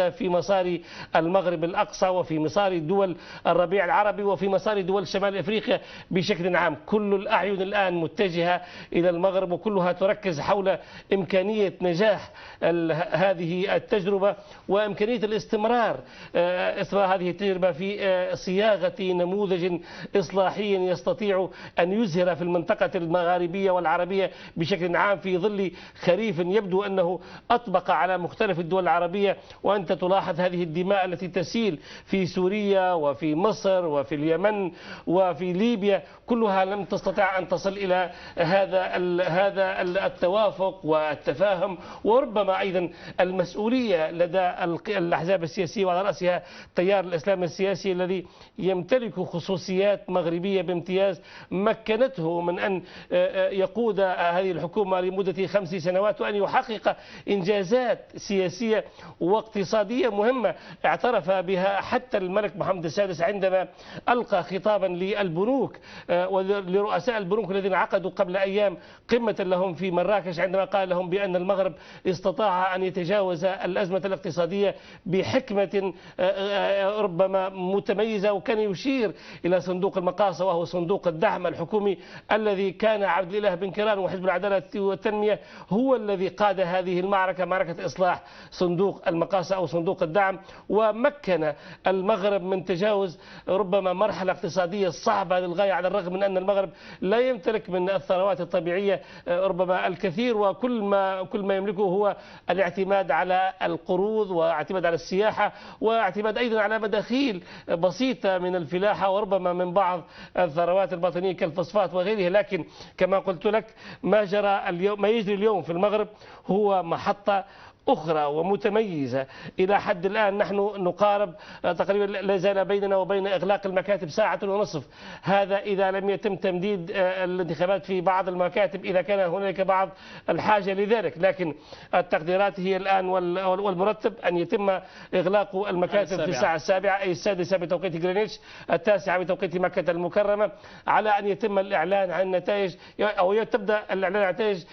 في مسار المغرب الأقصى وفي مسار دول الربيع العربي وفي مسار دول شمال أفريقيا بشكل عام. كل الأعين الآن متجهة إلى المغرب وكلها تركز حول إمكانية نجاح هذه التجربة وإمكانية الاستمرار هذه التجربة في صياغة نموذج إصلاحي يستطيع أن يزهر في المنطقة المغاربية والعربية بشكل عام في ظل خريف يبدو أنه أطبق على مختلف الدول العربية. وأنت تلاحظ هذه الدماء التي تسيل في سوريا وفي مصر وفي اليمن وفي ليبيا كلها لم تستطع أن تصل إلى هذا التوافق والتفاهم وربما أيضا المسؤولية لدى الأحزاب السياسية وعلى رأسها تيار الإسلام السياسي الذي يمتلك خصوصيات مغربية بامتياز مكنته من أن يقود هذه الحكومة لمدة 5 سنوات وأن يحقق إنجازات سياسية واقتصادية مهمة اعترف بها حتى الملك محمد السادس عندما ألقى خطابا للبنوك ولرؤساء البنوك الذين عقدوا قبل أيام قمة لهم في مراكش، عندما قال لهم بأن المغرب استطاع أن يتجاوز الأزمة الاقتصادية بحكمة ربما متميزة، وكان يشير إلى صندوق المقاصة وهو صندوق الدعم الحكومي الذي كان عبد الإله بن كيران وحزب العدالة والتنمية هو الذي قاد هذه المعركة، معركة إصلاح صندوق المقاصة أو صندوق الدعم، ومكن المغرب من تجاوز ربما مرحلة اقتصادية صعبة للغاية على الرغم من أن المغرب لا يمتلك من الثروات الطبيعية ربما الكثير، وكل ما يملكه هو الاعتماد على القروض واعتماد على السياحة واعتماد أيضا على مداخيل بسيطة من الفلاحة وربما من بعض الثروات الباطنية كالفوسفات وغيرها. لكن كما قلت لك ما يجري اليوم في المغرب هو محطة أخرى ومتميزة. إلى حد الآن نحن نقارب تقريبا لا زال بيننا وبين إغلاق المكاتب 1.5 ساعة، هذا إذا لم يتم تمديد الانتخابات في بعض المكاتب إذا كان هناك بعض الحاجة لذلك، لكن التقديرات هي الآن والمرتب أن يتم إغلاق المكاتب في الساعة 7 أي 6 بتوقيت غرينتش 9 بتوقيت مكة المكرمة، على أن يتم الإعلان عن النتائج أو تبدأ الإعلان عن النتائج